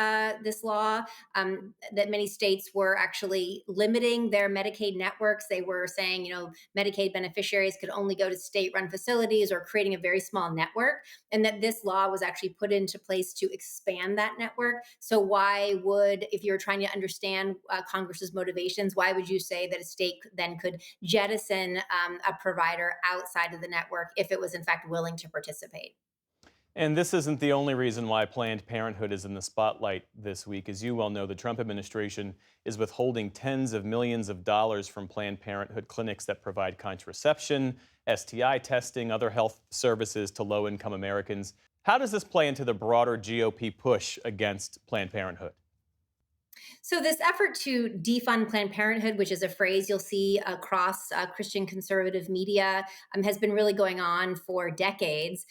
S6: law, that many states were actually limiting their Medicaid networks. They were saying, Medicaid beneficiaries could only go to state-run facilities or creating a very small network, and that this law was actually put into place to expand that network. So why would, if you're trying to understand Congress's motivations, why would you say that a state then could jettison a provider outside of the network if it was in fact willing to participate?
S2: And this isn't the only reason why Planned Parenthood is in the spotlight this week. As you well know, the Trump administration is withholding tens of millions of dollars from Planned Parenthood clinics that provide contraception, STI testing, other health services to low-income Americans. How does this play into the broader GOP push against Planned Parenthood?
S6: So this effort to defund Planned Parenthood, which is a phrase you'll see across Christian conservative media, has been really going on for decades.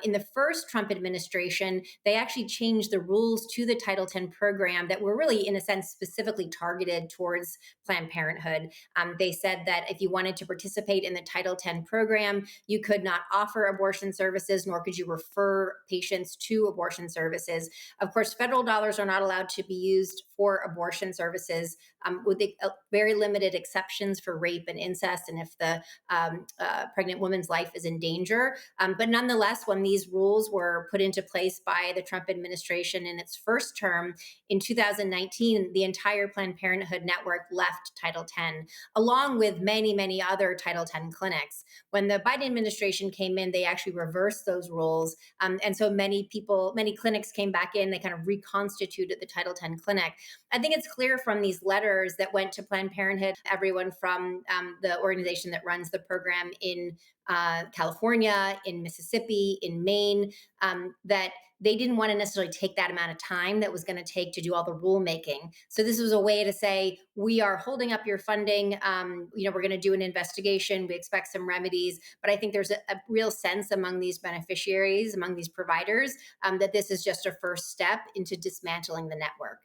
S6: In the first Trump administration, they actually changed the rules to the Title X program that were really, in a sense, specifically targeted towards Planned Parenthood. They said that if you wanted to participate in the Title X program, you could not offer abortion services, nor could you refer patients to abortion services. Of course, federal dollars are not allowed to be used for abortion services, with very limited exceptions for rape and incest, and if the pregnant woman's life is in danger. But nonetheless, when these rules were put into place by the Trump administration in its first term in 2019, the entire Planned Parenthood network left Title X, along with many, many other Title X clinics. When the Biden administration came in, they actually reversed those rules. And so many clinics came back in, they kind of reconstituted the Title X clinic. I think it's clear from these letters that went to Planned Parenthood, everyone from the organization that runs the program in California, in Mississippi, in Maine, that they didn't want to necessarily take that amount of time that was going to take to do all the rulemaking. So this was a way to say, we are holding up your funding. We're going to do an investigation. We expect some remedies. But I think there's a real sense among these beneficiaries, among these providers, that this is just a first step into dismantling the network.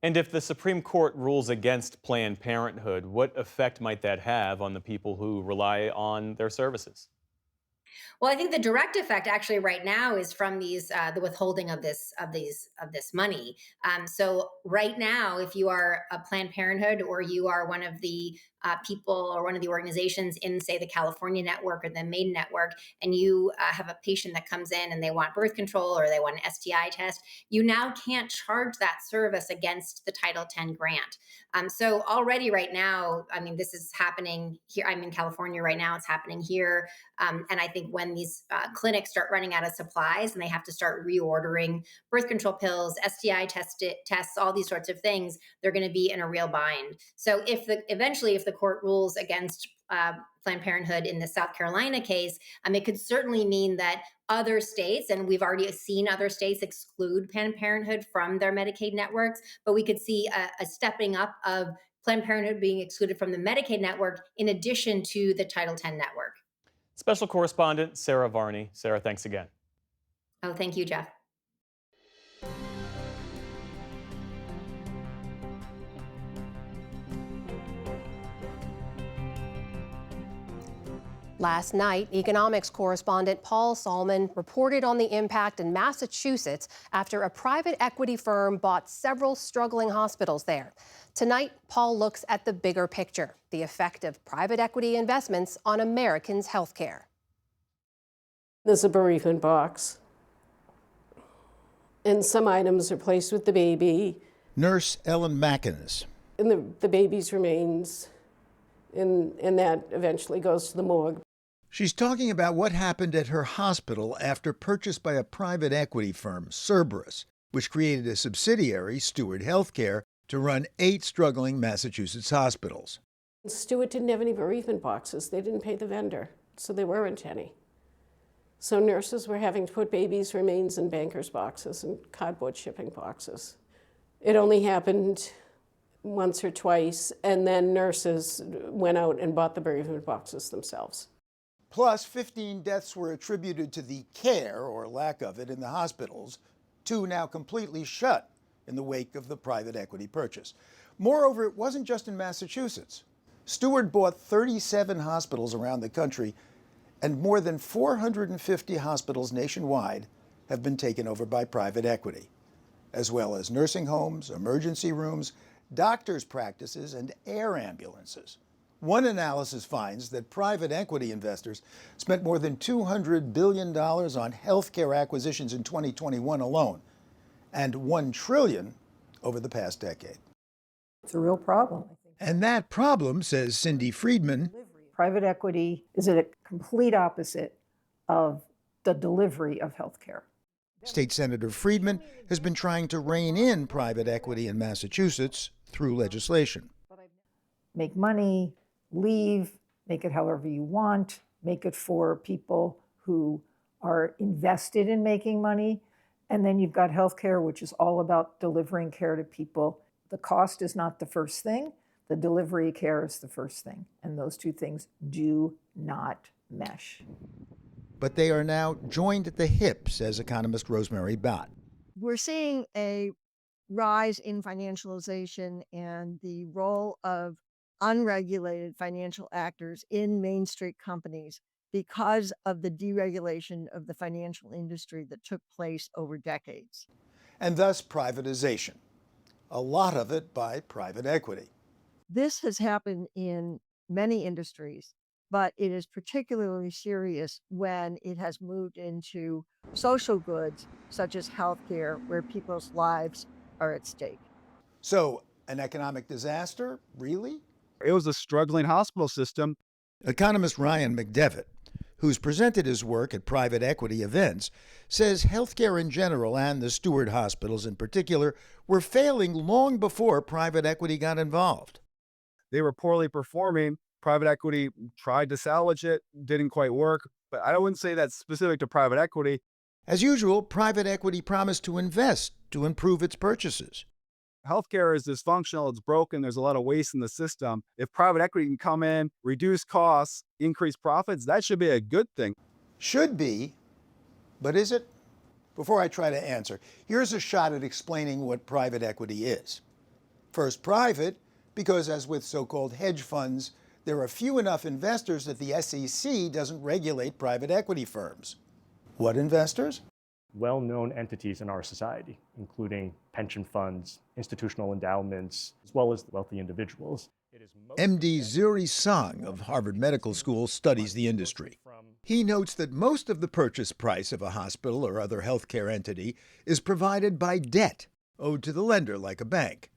S2: And if the Supreme Court rules against Planned Parenthood, what effect might that have on the people who rely on their services?
S6: Well, I think the direct effect actually right now is from the withholding of this money. So right now, if you are a Planned Parenthood or you are one of the people or one of the organizations in, say, the California network or the Maine network, and you have a patient that comes in and they want birth control or they want an STI test, you now can't charge that service against the Title X grant. So already right now, I mean, this is happening here. I'm in California right now. It's happening here. And I think when these clinics start running out of supplies and they have to start reordering birth control pills, STI tests, all these sorts of things, they're going to be in a real bind. So eventually, if the court rules against Planned Parenthood in the South Carolina case, it could certainly mean that other states, and we've already seen other states exclude Planned Parenthood from their Medicaid networks, but we could see a stepping up of Planned Parenthood being excluded from the Medicaid network in addition to the Title X network.
S2: Special correspondent Sarah Varney. Sarah, thanks again.
S6: Oh, thank you, Jeff.
S1: Last night, economics correspondent Paul Salmon reported on the impact in Massachusetts after a private equity firm bought several struggling hospitals there. Tonight, Paul looks at the bigger picture, the effect of private equity investments on Americans' health care.
S8: There's a bereavement box, and some items are placed with the baby.
S9: Nurse Ellen Mackins.
S8: And the baby's remains, and that eventually goes to the morgue.
S9: She's talking about what happened at her hospital after purchase by a private equity firm, Cerberus, which created a subsidiary, Steward Healthcare, to run 8 struggling Massachusetts hospitals.
S8: Stewart didn't have any bereavement boxes. They didn't pay the vendor, so there weren't any. So nurses were having to put babies' remains in bankers' boxes and cardboard shipping boxes. It only happened once or twice, and then nurses went out and bought the bereavement boxes themselves.
S9: Plus, 15 deaths were attributed to the care, or lack of it, in the hospitals, 2 now completely shut in the wake of the private equity purchase. Moreover, it wasn't just in Massachusetts. Steward bought 37 hospitals around the country, and more than 450 hospitals nationwide have been taken over by private equity, as well as nursing homes, emergency rooms, doctors' practices, and air ambulances. One analysis finds that private equity investors spent more than $200 billion on healthcare acquisitions in 2021 alone, and $1 trillion over the past decade.
S10: It's a real problem.
S9: And that problem, says Cindy Friedman,
S10: Private equity is a complete opposite of the delivery of healthcare.
S9: State Senator Friedman has been trying to rein in private equity in Massachusetts through legislation.
S10: Make money, leave, make it however you want, make it for people who are invested in making money. And then you've got healthcare, which is all about delivering care to people. The cost is not the first thing. The delivery of care is the first thing. And those two things do not mesh.
S9: But they are now joined at the hip, says economist Rosemary Bott.
S11: We're seeing a rise in financialization and the role of unregulated financial actors in Main Street companies because of the deregulation of the financial industry that took place over decades.
S9: And thus privatization, a lot of it by private equity.
S11: This has happened in many industries, but it is particularly serious when it has moved into social goods such as healthcare, where people's lives are at stake.
S9: So, an economic disaster, really?
S12: It was a struggling hospital system.
S9: Economist Ryan McDevitt, who's presented his work at private equity events, says healthcare in general and the Steward hospitals in particular were failing long before private equity got involved.
S12: They were poorly performing. Private equity tried to salvage it, didn't quite work. But I wouldn't say that's specific to private equity.
S9: As usual, private equity promised to invest to improve its purchases.
S12: Healthcare is dysfunctional, it's broken, there's a lot of waste in the system. If private equity can come in, reduce costs, increase profits, that should be a good thing.
S9: Should be, but is it? Before I try to answer, here's a shot at explaining what private equity is. First, private, because as with so-called hedge funds, there are few enough investors that the SEC doesn't regulate private equity firms. What investors?
S13: Well-known entities in our society, including pension funds, institutional endowments, as well as wealthy individuals.
S9: MD Zuri Song of Harvard Medical School studies the industry. He notes that most of the purchase price of a hospital or other healthcare entity is provided by debt owed to the lender, like a bank.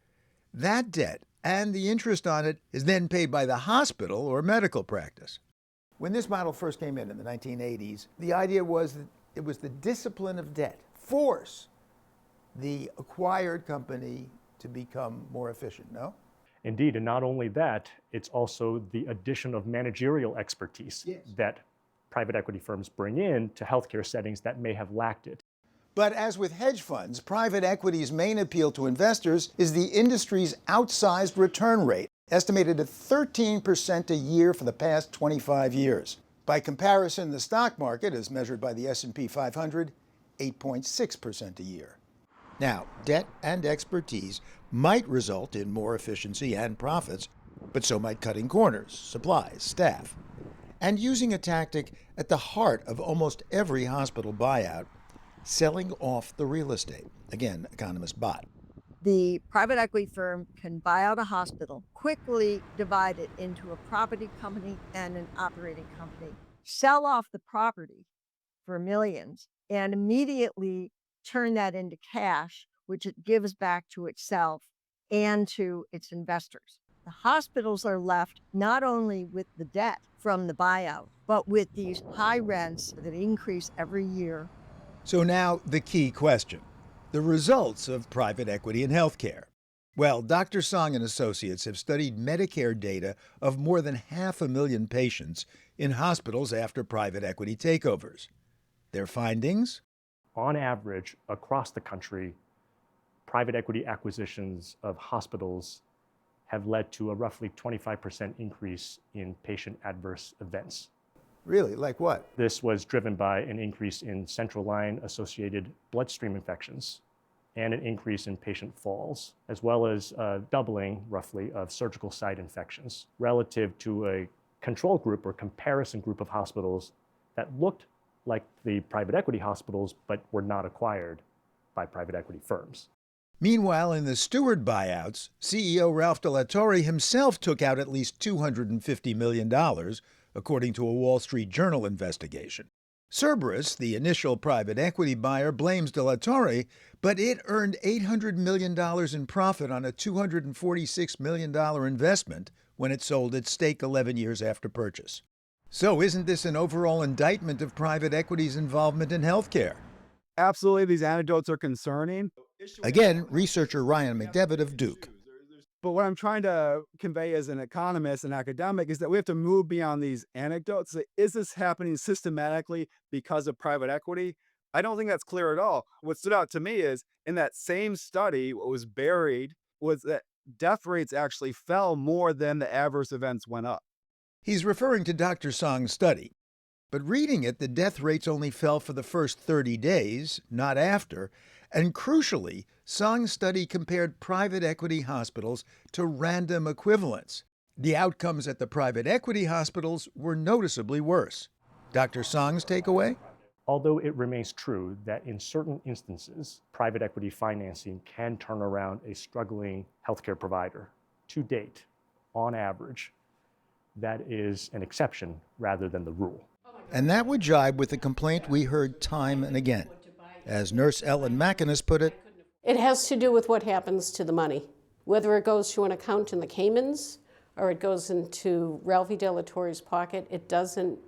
S9: That debt and the interest on it is then paid by the hospital or medical practice. When this model first came in the 1980s, the idea was that it was the discipline of debt, force the acquired company to become more efficient, no?
S13: Indeed, and not only that, it's also the addition of managerial expertise that private equity firms bring in to healthcare settings that may have lacked it.
S9: But as with hedge funds, private equity's main appeal to investors is the industry's outsized return rate, estimated at 13% a year for the past 25 years. By comparison, the stock market, as measured by the S&P 500, 8.6% a year. Now, debt and expertise might result in more efficiency and profits, but so might cutting corners, supplies, staff, and using a tactic at the heart of almost every hospital buyout, selling off the real estate. Again, economist Bott.
S11: The private equity firm can buy out a hospital, quickly divide it into a property company and an operating company, sell off the property for millions, and immediately turn that into cash, which it gives back to itself and to its investors. The hospitals are left not only with the debt from the buyout, but with these high rents that increase every year.
S9: So now the key question, the results of private equity in healthcare. Well, Dr. Song and Associates have studied Medicare data of more than 500,000 patients in hospitals after private equity takeovers. Their findings?
S13: On average, across the country, private equity acquisitions of hospitals have led to a roughly 25% increase in patient adverse events.
S9: Really? Like what?
S13: This was driven by an increase in central line associated bloodstream infections and an increase in patient falls, as well as doubling, roughly, of surgical site infections relative to a control group or comparison group of hospitals that looked like the private equity hospitals, but were not acquired by private equity firms.
S9: Meanwhile, in the Steward buyouts, CEO Ralph De La Torre himself took out at least $250 million, according to a Wall Street Journal investigation. Cerberus, the initial private equity buyer, blames De La Torre, but it earned $800 million in profit on a $246 million investment when it sold its stake 11 years after purchase. So isn't this an overall indictment of private equity's involvement in healthcare?
S12: Absolutely, these anecdotes are concerning.
S9: Again, researcher Ryan McDevitt of Duke.
S12: But what I'm trying to convey as an economist and academic is that we have to move beyond these anecdotes. Is this happening systematically because of private equity? I don't think that's clear at all. What stood out to me is in that same study, what was buried was that death rates actually fell more than the adverse events went up.
S9: He's referring to Dr. Song's study. But reading it, the death rates only fell for the first 30 days, not after. And crucially, Song's study compared private equity hospitals to random equivalents. The outcomes at the private equity hospitals were noticeably worse. Dr. Song's takeaway?
S13: Although it remains true that in certain instances, private equity financing can turn around a struggling healthcare provider, to date, on average, that is an exception rather than the rule.
S9: And that would jibe with the complaint we heard time and again. As nurse Ellen McInnes put it,
S8: It has to do with what happens to the money, whether it goes to an account in the Caymans or it goes into Ralphie De La Torre's pocket. It doesn't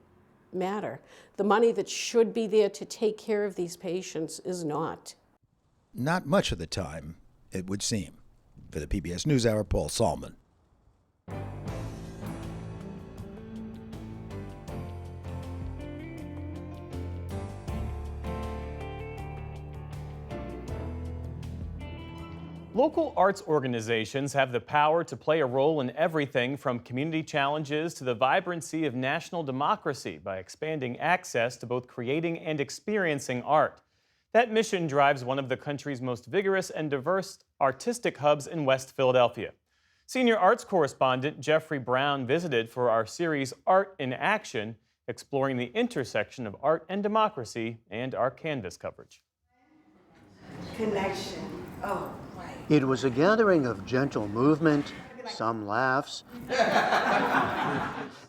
S8: matter. The money that should be there to take care of these patients is not.
S9: not much of the time, it would seem. For the PBS NewsHour, Paul Salman.
S2: Local arts organizations have the power to play a role in everything from community challenges to the vibrancy of national democracy by expanding access to both creating and experiencing art. That mission drives one of the country's most vigorous and diverse artistic hubs in West Philadelphia. Senior arts correspondent Jeffrey Brown visited for our series Art in Action, exploring the intersection of art and democracy and our Canvas coverage.
S14: Connection. Oh.
S15: It was a gathering of gentle movement, some laughs,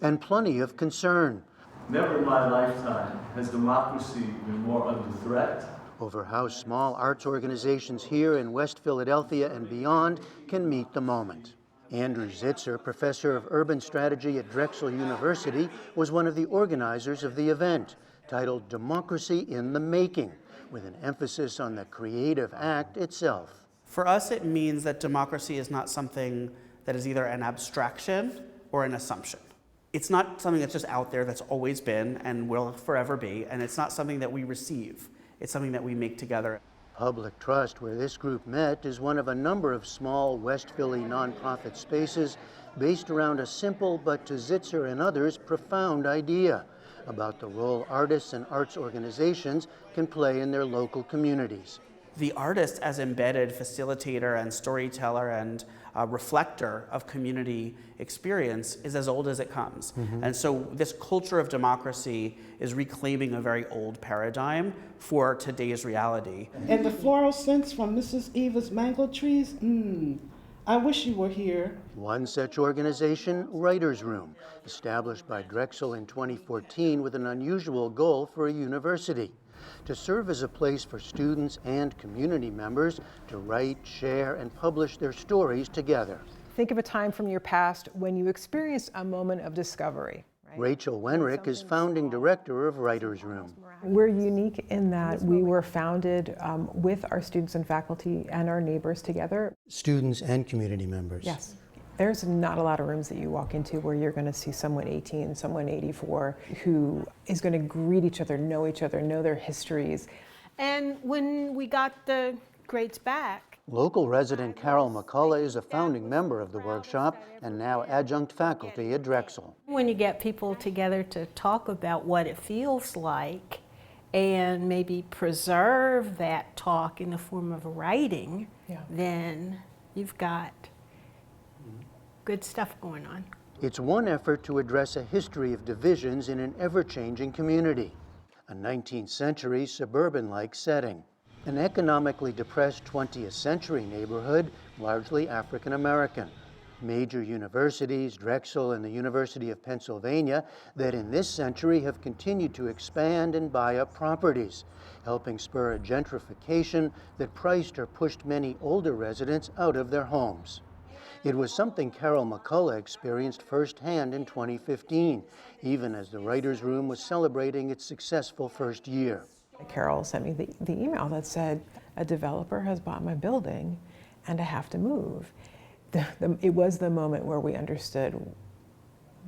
S15: and plenty of concern.
S16: Never in my lifetime has democracy been more under threat.
S15: Over how small arts organizations here in West Philadelphia and beyond can meet the moment. Andrew Zitzer, professor of urban strategy at Drexel University, was one of the organizers of the event, titled Democracy in the Making, with an emphasis on the creative act itself.
S17: For us, it means that democracy is not something that is either an abstraction or an assumption. It's not something that's just out there that's always been and will forever be, and it's not something that we receive. It's something that we make together.
S15: Public Trust, where this group met, is one of a number of small West Philly nonprofit spaces based around a simple, but to Zitzer and others, profound idea about the role artists and arts organizations can play in their local communities.
S17: The artist as embedded facilitator and storyteller and reflector of community experience is as old as it comes. And so this culture of democracy is reclaiming a very old paradigm for today's reality.
S14: And the floral scents from Mrs. Eva's mango trees, I wish you were here.
S15: One such organization, Writers' Room, established by Drexel in 2014 with an unusual goal for a university: to serve as a place for students and community members to write, share, and publish their stories together.
S4: Think of a time from your past when you experienced a moment of discovery.
S15: Rachel Wenrick is founding director of Writers' Room.
S4: We're unique in that we were founded with our students and faculty and our neighbors together.
S15: Students and community members.
S4: Yes. There's not a lot of rooms that you walk into where you're going to see someone 18, someone 84, who is going to greet each other, know their histories.
S19: And when we got the grades back,
S15: Local resident Carol McCullough is a founding member of the workshop and now adjunct faculty at Drexel.
S19: when you get people together to talk about what it feels like and maybe preserve that talk in the form of writing, then you've got good stuff going on.
S15: It's one effort to address a history of divisions in an ever-changing community, a 19th century suburban-like setting, an economically depressed 20th century neighborhood, largely African American, major universities, Drexel and the University of Pennsylvania, that in this century have continued to expand and buy up properties, helping spur a gentrification that priced or pushed many older residents out of their homes. It was something Carol McCullough experienced firsthand in 2015, even as the Writers' Room was celebrating its successful first year.
S4: Carol sent me the email that said, a developer has bought my building and I have to move. It was the moment where we understood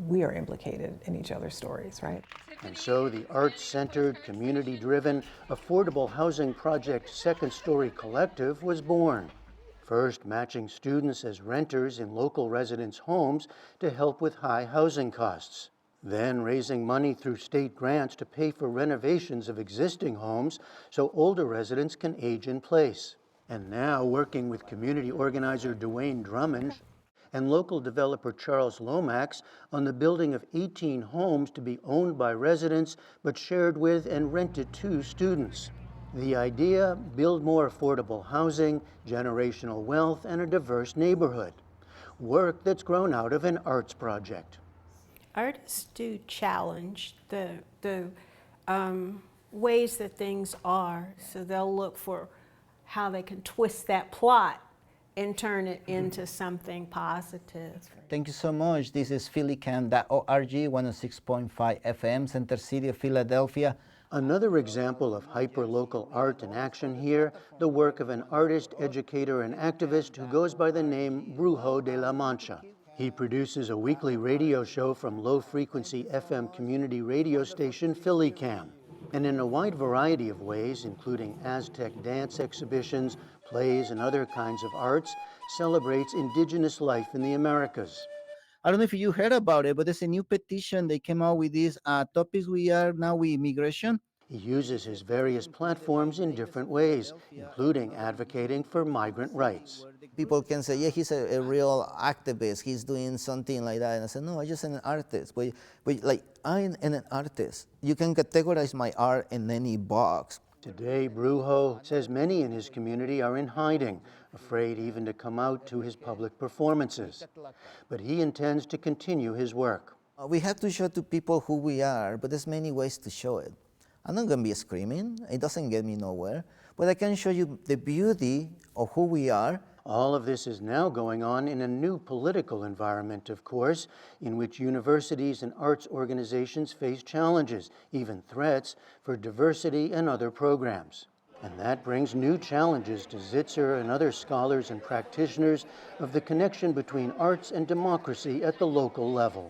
S4: we are implicated in each other's stories, right?
S15: And so the arts-centered, community-driven, affordable housing project Second Story Collective was born. First, matching students as renters in local residents' homes to help with high housing costs. Then raising money through state grants to pay for renovations of existing homes so older residents can age in place. And now working with community organizer Dwayne Drummond and local developer Charles Lomax on the building of 18 homes to be owned by residents but shared with and rented to students. The idea, build more affordable housing, generational wealth, and a diverse neighborhood. Work that's grown out of an arts project.
S19: Artists do challenge the ways that things are, so they'll look for how they can twist that plot and turn it into something positive.
S20: Thank you so much. This is phillycam.org, 106.5 FM, Center City of Philadelphia.
S15: Another example of hyper-local art in action here, the work of an artist, educator, and activist who goes by the name Brujo de la Mancha. He produces a weekly radio show from low-frequency FM community radio station PhillyCam, and in a wide variety of ways, including Aztec dance exhibitions, plays, and other kinds of arts, celebrates indigenous life in the Americas.
S20: I don't know if you heard about it, but there's a new petition. They came out with these topics we are now with immigration.
S15: He uses his various platforms in different ways, including advocating for migrant rights.
S20: People can say, yeah, he's a real activist. He's doing something like that. And I said, no, I'm just an artist. But like, I'm an artist. You can categorize my art in any box.
S15: Today, Brujo says many in his community are in hiding, afraid even to come out to his public performances. But he intends to continue his work.
S20: We have to show to people who we are, but there's many ways to show it. I'm not going to be screaming. It doesn't get me nowhere. But I can show you the beauty of who we are.
S15: All of this is now going on in a new political environment, of course, in which universities and arts organizations face challenges, even threats, for diversity and other programs. And that brings new challenges to Zitzer and other scholars and practitioners of the connection between arts and democracy at the local level.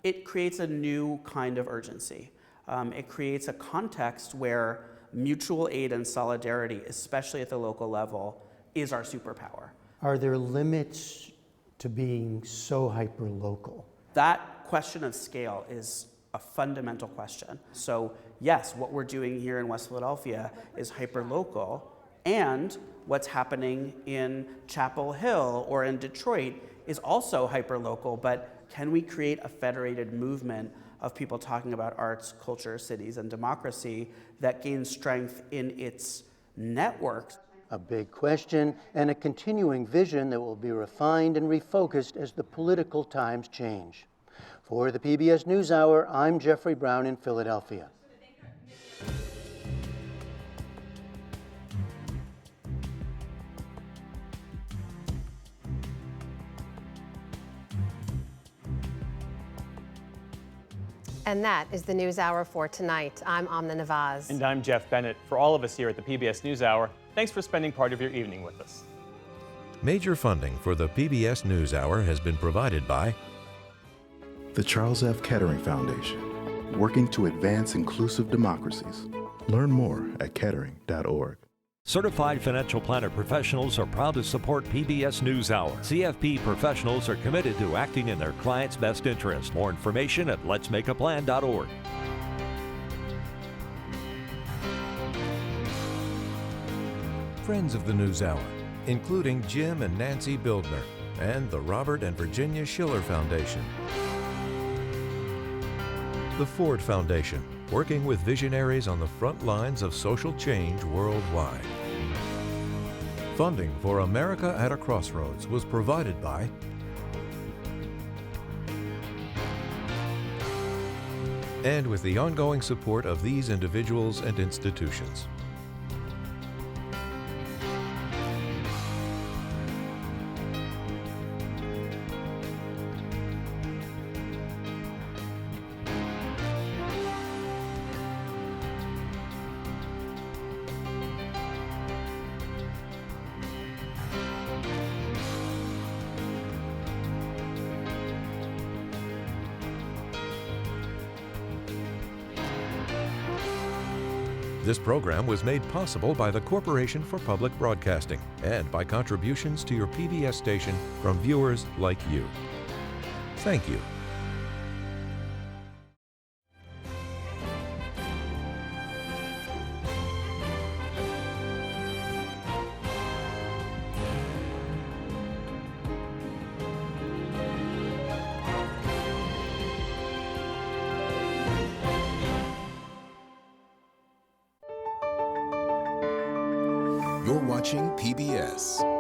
S17: It creates a new kind of urgency. It creates a context where mutual aid and solidarity, especially at the local level, is our superpower.
S15: Are there limits to being so hyper-local?
S17: That question of scale is a fundamental question. So yes, what we're doing here in West Philadelphia is hyper-local, and what's happening in Chapel Hill or in Detroit is also hyper-local, but can we create a federated movement of people talking about arts, culture, cities, and democracy that gains strength in its networks?
S15: A big question and a continuing vision that will be refined and refocused as the political times change. For the PBS NewsHour, I'm Jeffrey Brown in Philadelphia.
S1: And that is the NewsHour for tonight. I'm Amna Nawaz.
S2: And I'm Jeff Bennett. For all of us here at the PBS NewsHour, thanks for spending part of your evening with us.
S21: Major funding for the PBS NewsHour has been provided by
S22: the Charles F. Kettering Foundation, working to advance inclusive democracies. Learn more at kettering.org.
S23: Certified financial planner professionals are proud to support PBS NewsHour. CFP professionals are committed to acting in their clients' best interest. More information at letsmakeaplan.org.
S21: Friends of the NewsHour, including Jim and Nancy Bildner, and the Robert and Virginia Schiller Foundation. The Ford Foundation, working with visionaries on the front lines of social change worldwide. Funding for America at a Crossroads was provided by and with the ongoing support of these individuals and institutions. This program was made possible by the Corporation for Public Broadcasting and by contributions to your PBS station from viewers like you. Thank you.
S24: You're watching PBS.